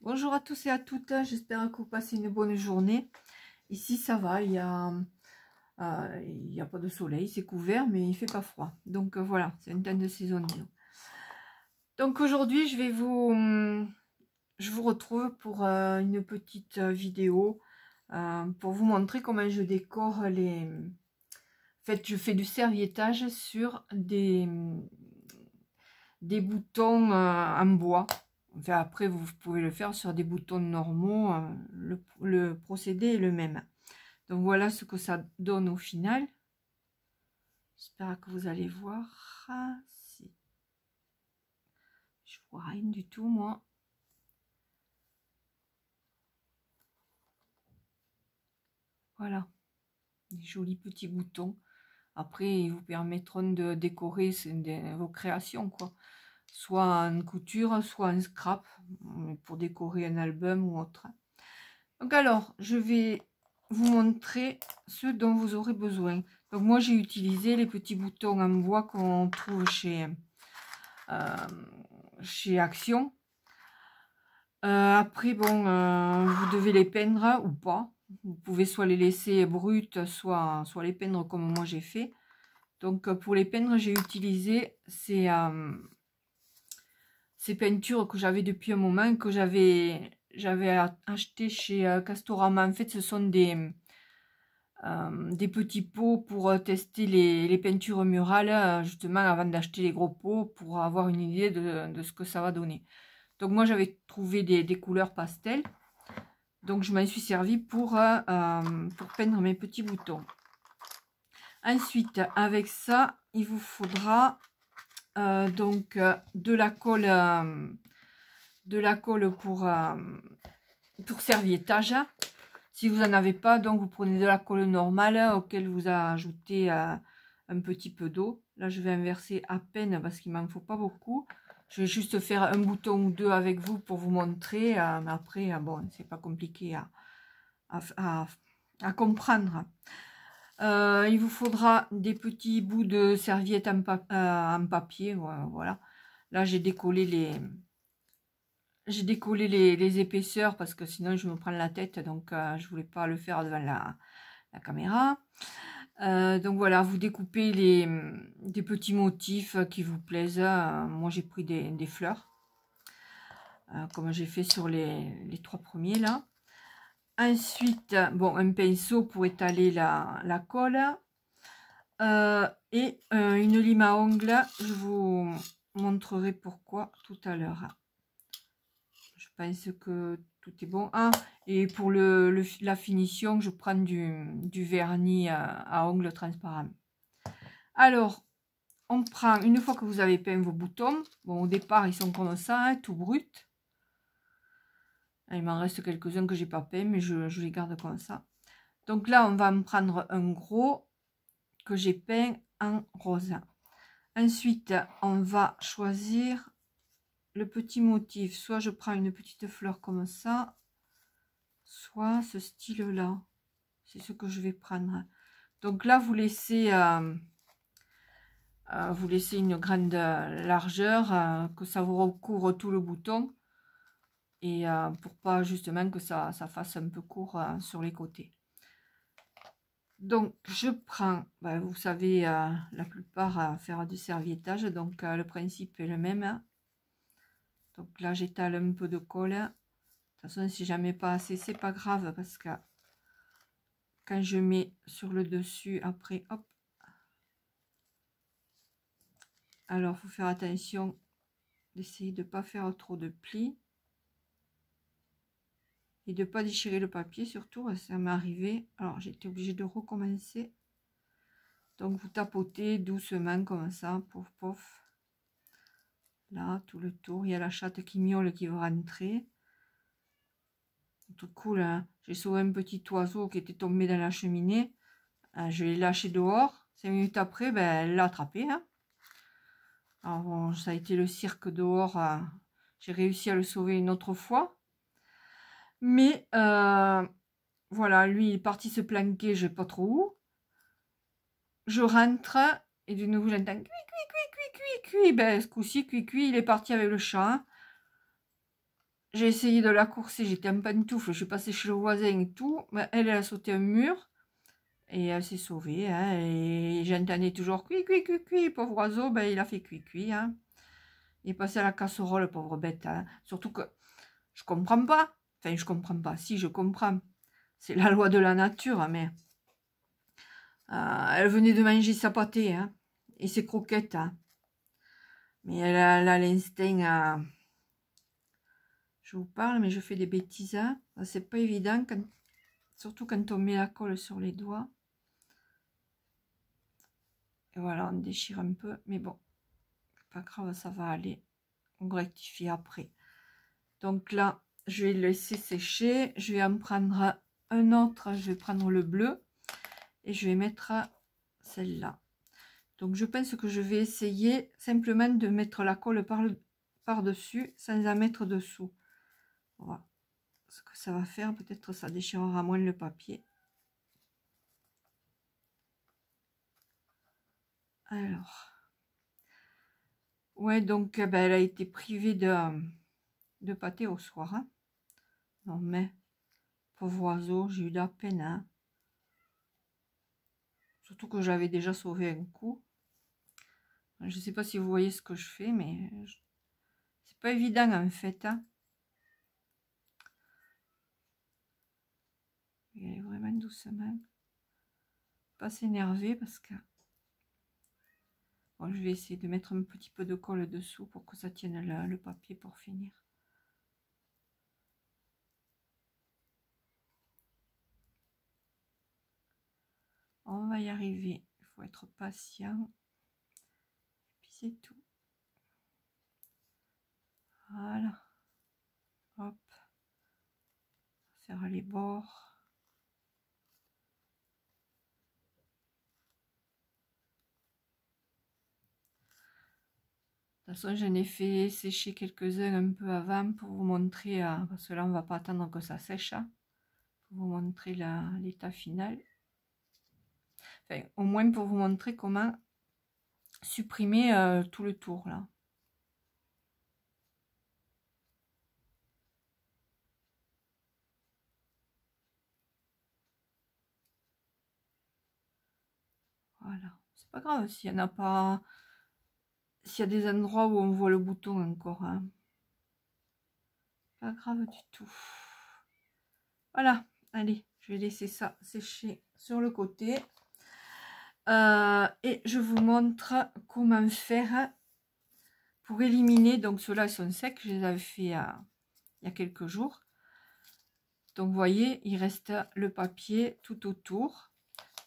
Bonjour à tous et à toutes, j'espère que vous passez une bonne journée. Ici ça va, il y a pas de soleil, c'est couvert mais il fait pas froid. Donc voilà, c'est une teinte de saison. Donc aujourd'hui je vous retrouve pour une petite vidéo pour vous montrer comment je décore les... En fait, je fais du serviettage sur des boutons en bois. Enfin, après, vous pouvez le faire sur des boutons normaux. Le procédé est le même. Donc, voilà ce que ça donne au final. J'espère que vous allez voir. Si. Je vois rien du tout, moi. Voilà. Des jolis petits boutons. Après, ils vous permettront de décorer vos créations, quoi. Soit en couture, soit en scrap, pour décorer un album ou autre. Donc alors, je vais vous montrer ce dont vous aurez besoin. Donc moi, j'ai utilisé les petits boutons en bois qu'on trouve chez Action. Après, bon, vous devez les peindre ou pas. Vous pouvez soit les laisser brutes, soit les peindre comme moi j'ai fait. Donc pour les peindre, j'ai utilisé ces peintures que j'avais depuis un moment, que j'avais acheté chez Castorama. En fait, ce sont des petits pots pour tester les peintures murales, justement avant d'acheter les gros pots, pour avoir une idée de ce que ça va donner. Donc moi j'avais trouvé des couleurs pastel, donc je m'en suis servi pour peindre mes petits boutons. Ensuite, avec ça, il vous faudra donc de la colle pour serviettage. Si vous n'en avez pas, donc vous prenez de la colle normale auquel vous ajoutez un petit peu d'eau. Là, je vais inverser à peine parce qu'il m'en faut pas beaucoup. Je vais juste faire un bouton ou deux avec vous pour vous montrer. Mais après, bon, c'est pas compliqué à comprendre. Il vous faudra des petits bouts de serviette en papier. Voilà. Là, j'ai décollé les épaisseurs parce que sinon je me prends la tête, donc je voulais pas le faire devant la caméra. Donc voilà, vous découpez des petits motifs qui vous plaisent. Moi j'ai pris des fleurs, comme j'ai fait sur les trois premiers là. Ensuite, bon, un pinceau pour étaler la colle. Et une lime à ongles, je vous montrerai pourquoi tout à l'heure. Je pense que tout est bon. Ah, et pour la finition, je prends du vernis à ongles transparent. Alors, on prend, une fois que vous avez peint vos boutons, bon, au départ, ils sont comme ça, hein, tout brut. Il m'en reste quelques-uns que j'ai pas peint, mais je les garde comme ça. Donc là, on va me prendre un gros que j'ai peint en rose. Ensuite, on va choisir le petit motif. Soit je prends une petite fleur comme ça, soit ce style là, c'est ce que je vais prendre. Donc là vous laissez une grande largeur, que ça vous recouvre tout le bouton, et pour pas justement que ça fasse un peu court sur les côtés. Donc je prends, vous savez, la plupart à faire du serviettage, donc le principe est le même. Donc là j'étale un peu de colle. De toute façon, si jamais pas assez, c'est pas grave, parce que quand je mets sur le dessus, après, hop. Alors, il faut faire attention d'essayer de ne pas faire trop de plis. Et de ne pas déchirer le papier, surtout, ça m'est arrivé. Alors, j'étais obligée de recommencer. Donc, vous tapotez doucement, comme ça, pouf, pouf. Là, tout le tour. Il y a la chatte qui miaule qui va rentrer. Tout cool, hein. J'ai sauvé un petit oiseau qui était tombé dans la cheminée. Je l'ai lâché dehors. 5 minutes après, elle l'a attrapé. Hein. Alors bon, ça a été le cirque dehors. J'ai réussi à le sauver une autre fois. Mais voilà, lui il est parti se planquer, je sais pas trop où. Je rentre et de nouveau j'entends cui, cui, cui, cui, cui, cui. Ben, ce coup-ci, cui, cui, il est parti avec le chat. j'ai essayé de la courser, j'étais en pantoufle, je suis passée chez le voisin et tout. Mais elle a sauté un mur et elle s'est sauvée. Hein, et j'entendais toujours cuit, cuit, cuit, cuit. Pauvre oiseau, ben, il a fait cuit, cuit. Hein. Il est passé à la casserole, pauvre bête. Hein. Surtout que je comprends pas. Enfin, je comprends pas. Si, je comprends. C'est la loi de la nature, mais elle venait de manger sa pâtée hein, et ses croquettes. Hein. Mais elle a l'instinct. Je vous parle, mais je fais des bêtises. Hein. C'est pas évident, surtout quand on met la colle sur les doigts. Et voilà, on déchire un peu. Mais bon, pas grave, ça va aller. On rectifie après. Donc là, je vais le laisser sécher. Je vais en prendre un autre. Je vais prendre le bleu. Et je vais mettre celle-là. Donc je pense que je vais essayer simplement de mettre la colle par-dessus sans en mettre dessous. Voilà ce que ça va faire. Peut-être ça déchirera moins le papier. Alors. Ouais, donc ben, elle a été privée de pâté au soir. Hein. Non mais, pauvre oiseau, j'ai eu de la peine. Hein. Surtout que j'avais déjà sauvé un coup. Je ne sais pas si vous voyez ce que je fais, mais c'est pas évident en fait. Hein. Il est vraiment doucement. Pas s'énerver parce que... Bon, je vais essayer de mettre un petit peu de colle dessous pour que ça tienne le papier pour finir. On va y arriver. Il faut être patient. Et puis c'est tout. Voilà. Hop. Faire les bords. De toute façon, j'en ai fait sécher quelques-uns un peu avant pour vous montrer, parce que là, on ne va pas attendre que ça sèche, hein, pour vous montrer l'état final. Enfin, au moins pour vous montrer comment supprimer tout le tour, là. Voilà, c'est pas grave s'il n'y en a pas... S'il y a des endroits où on voit le bouton encore, hein. Pas grave du tout. Voilà, allez, je vais laisser ça sécher sur le côté. Et je vous montre comment faire pour éliminer. Donc ceux-là, ils sont secs. Je les avais fait il y a quelques jours. Donc vous voyez, il reste le papier tout autour.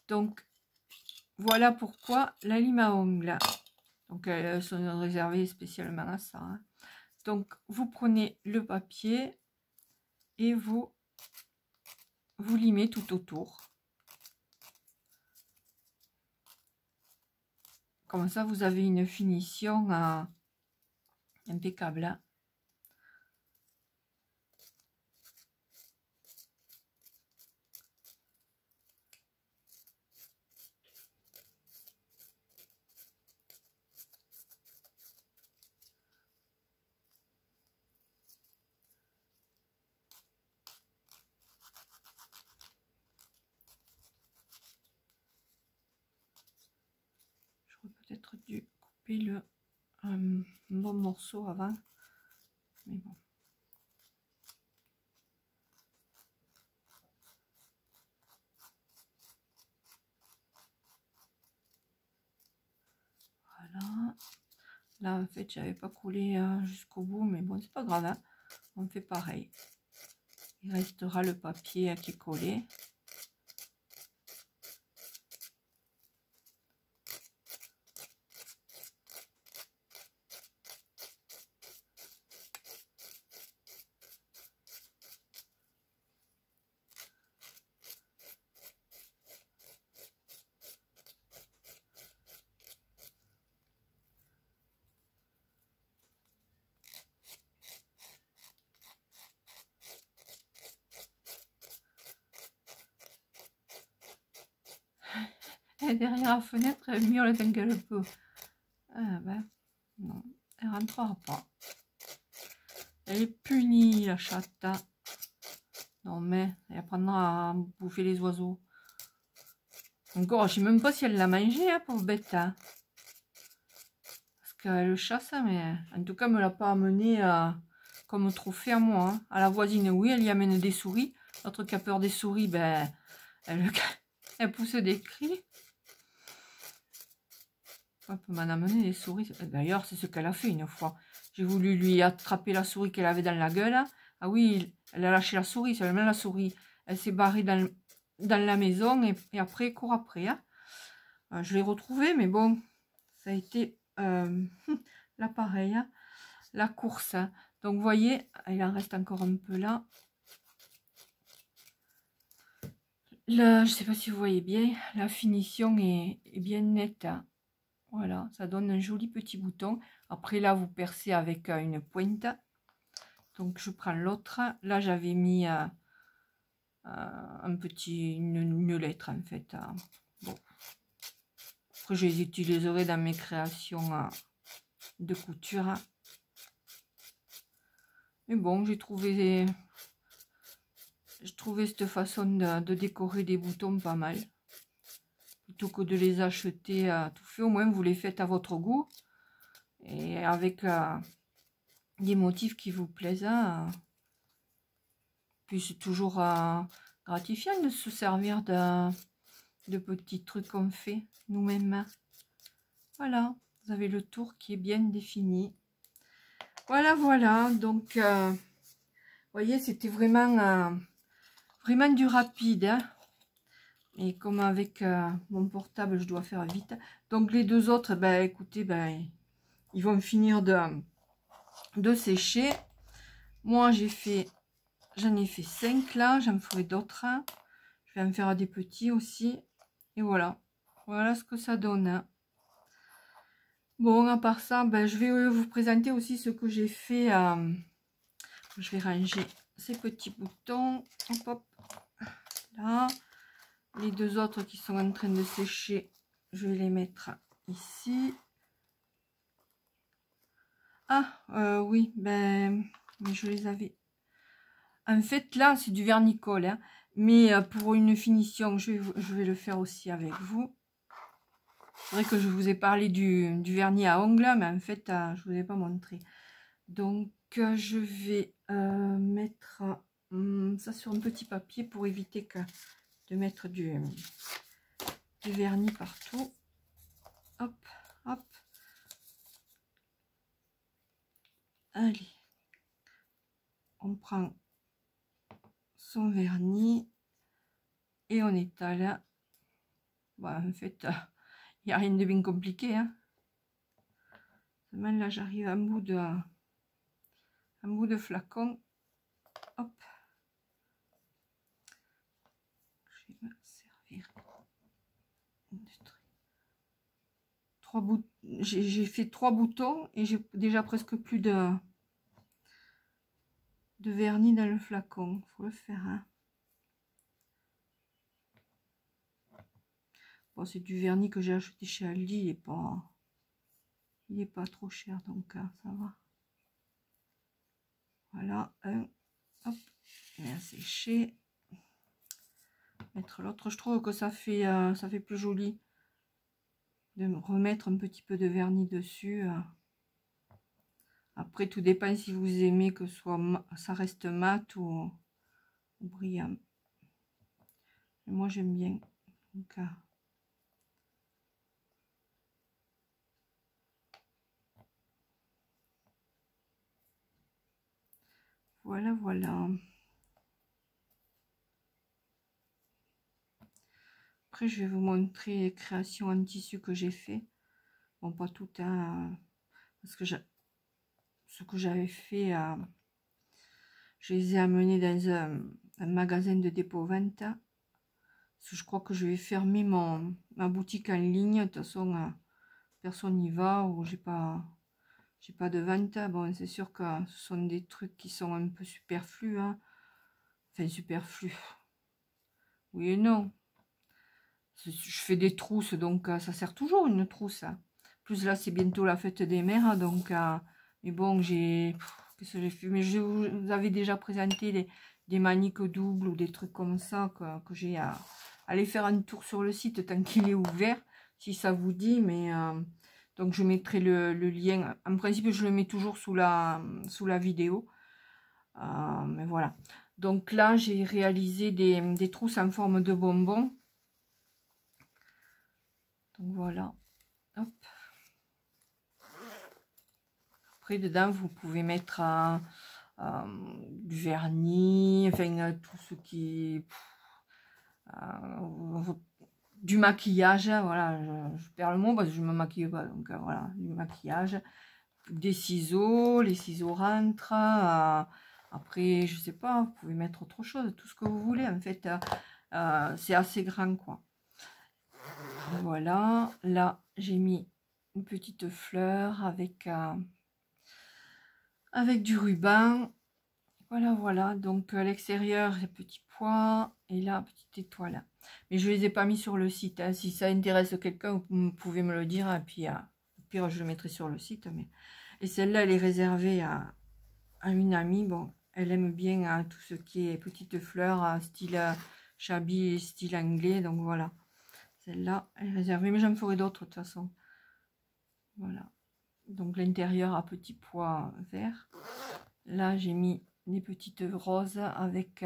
Donc voilà pourquoi la lime à ongles. Donc elles sont réservées spécialement à ça. Hein. Donc vous prenez le papier et vous limez tout autour. Comme ça, vous avez une finition impeccable. Hein. J'aurais peut-être dû couper un bon morceau avant. Mais bon. Voilà. Là, en fait, j'avais pas collé jusqu'au bout, mais bon, c'est pas grave. Hein. On fait pareil. Il restera le papier qui est collé. Et derrière la fenêtre, elle miaule tant qu'elle peut. Ah ben, non, elle rentrera pas. Elle est punie, la chatte. Non, mais elle apprendra à bouffer les oiseaux. Encore, je sais même pas si elle l'a mangé, hein, pauvre bête. Hein. Parce qu'elle le chasse, mais en tout cas, elle me l'a pas amené comme trophée à moi. Hein. À la voisine, oui, elle y amène des souris. L'autre qui a peur des souris, ben, elle pousse des cris. Elle peut m'en amener des souris. D'ailleurs, c'est ce qu'elle a fait une fois. J'ai voulu lui attraper la souris qu'elle avait dans la gueule. Ah oui, elle a lâché la souris, c'est même la souris. Elle s'est barrée dans la maison et après, elle court après. Hein. Je l'ai retrouvée, mais bon, ça a été l'appareil, hein, la course. Hein. Donc, vous voyez, il en reste encore un peu là. Là, je ne sais pas si vous voyez bien, la finition est bien nette. Hein. Voilà, ça donne un joli petit bouton. Après, là, vous percez avec une pointe. Donc, je prends l'autre. Là, j'avais mis une lettre, en fait. Bon. Après, je les utiliserai dans mes créations de couture. Mais bon, j'ai trouvé cette façon de décorer des boutons pas mal. Plutôt que de les acheter tout fait, au moins vous les faites à votre goût. Et avec des motifs qui vous plaisent. Hein. Puis c'est toujours gratifiant de se servir de petits trucs qu'on fait nous-mêmes. Voilà, vous avez le tour qui est bien défini. Voilà, voilà. Donc, vous voyez, c'était vraiment du rapide. Hein. Et comme avec mon portable, je dois faire vite. Donc, les deux autres, ben, écoutez, ben, ils vont finir de sécher. Moi, j'en ai fait 5 là. J'en ferai d'autres. Hein. Je vais en faire des petits aussi. Et voilà. Voilà ce que ça donne. Hein. Bon, à part ça, ben, je vais vous présenter aussi ce que j'ai fait. Je vais ranger ces petits boutons. Hop, hop. Là. Les deux autres qui sont en train de sécher, je vais les mettre ici. Ah, oui, ben, je les avais. En fait, là, c'est du vernicole. Hein, mais pour une finition, je vais le faire aussi avec vous. C'est vrai que je vous ai parlé du vernis à ongles, mais en fait, je ne vous ai pas montré. Donc, je vais mettre ça sur un petit papier pour éviter de mettre du vernis partout. Hop, hop. Allez. On prend son vernis et on étale. Bon, en fait, il n'y a rien de bien compliqué. Hein. Seulement là, j'arrive à un bout de flacon. Hop. Je vais me servir. J'ai fait 3 boutons et j'ai déjà presque plus de vernis dans le flacon. Il faut le faire. Hein. Bon, c'est du vernis que j'ai acheté chez Aldi. Il n'est pas trop cher, donc ça va. Voilà, un, hop, et un séché. Mettre l'autre. Je trouve que ça fait plus joli de remettre un petit peu de vernis dessus. Après, tout dépend si vous aimez que ça reste mat ou brillant. Et moi, j'aime bien. Donc, voilà, voilà. Après, je vais vous montrer les créations en tissu que j'ai fait. Bon, pas tout, hein, parce que ce que j'avais fait, je les ai amenés dans un magasin de dépôt-vente. Parce que je crois que je vais fermer ma boutique en ligne. De toute façon, personne n'y va ou j'ai pas de vente. Bon, c'est sûr que ce sont des trucs qui sont un peu superflus. Hein. Enfin, superflus. Oui et non. Je fais des trousses, donc ça sert toujours une trousse. Hein. Plus là, c'est bientôt la fête des mères, donc... mais bon, j'ai qu'est-ce que j'ai fait? Mais je vous avais déjà présenté des maniques doubles ou des trucs comme ça que j'ai à aller faire un tour sur le site tant qu'il est ouvert, si ça vous dit. Mais donc je mettrai le lien. En principe, je le mets toujours sous la vidéo. Mais voilà. Donc là, j'ai réalisé des trousses en forme de bonbons. Donc voilà. Hop. Après, dedans, vous pouvez mettre du vernis, enfin, tout ce qui est du maquillage. Voilà, je perds le mot parce que je me maquille pas. Donc voilà, du maquillage, des ciseaux, les ciseaux rentrent. Après, je sais pas, vous pouvez mettre autre chose, tout ce que vous voulez. En fait, c'est assez grand, quoi. Voilà, là, j'ai mis une petite fleur avec du ruban. Voilà, voilà. Donc, à l'extérieur, les petits pois et là, petite étoile. Mais je ne les ai pas mis sur le site. Hein. Si ça intéresse quelqu'un, vous pouvez me le dire. Et puis, au pire, je le mettrai sur le site. Mais... Et celle-là, elle est réservée à une amie. Bon, elle aime bien tout ce qui est petites fleurs, style shabby, style anglais. Donc, voilà. Celle-là, elle est réservée. Mais j'en ferai d'autres, de toute façon. Voilà. Donc, l'intérieur à petits pois verts. Là, j'ai mis des petites roses avec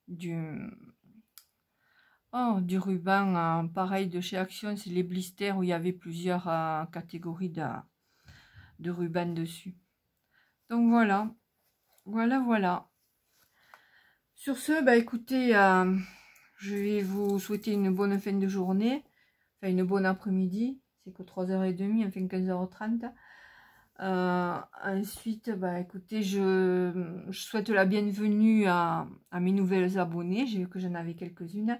du ruban pareil de chez Action. C'est les blisters où il y avait plusieurs catégories de ruban dessus. Donc voilà, voilà. Sur ce, bah écoutez, je vais vous souhaiter une bonne fin de journée, enfin une bonne après-midi. C'est que 3h30, enfin 15h30. Ensuite, bah écoutez, je souhaite la bienvenue à mes nouvelles abonnées. J'ai vu que j'en avais quelques-unes.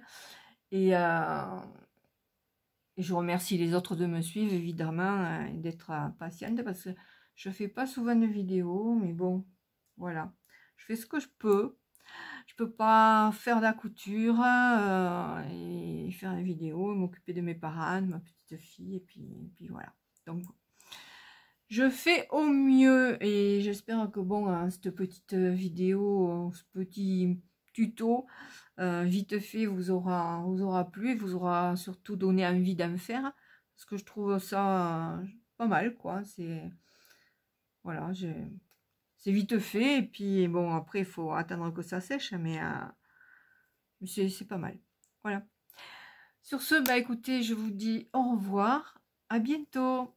Et je remercie les autres de me suivre, évidemment, et d'être patiente parce que je fais pas souvent de vidéos. Mais bon, voilà. Je fais ce que je peux. Je peux pas faire de la couture et faire des vidéos, m'occuper de mes parents, de ma petite fille. Et puis voilà. Donc, je fais au mieux et j'espère que bon, cette petite vidéo, ce petit tuto vite fait vous aura plu et vous aura surtout donné envie d'en faire parce que je trouve ça pas mal, quoi. C'est voilà, c'est vite fait et puis bon, après il faut attendre que ça sèche, mais c'est pas mal. Voilà. Sur ce, bah écoutez, je vous dis au revoir, à bientôt.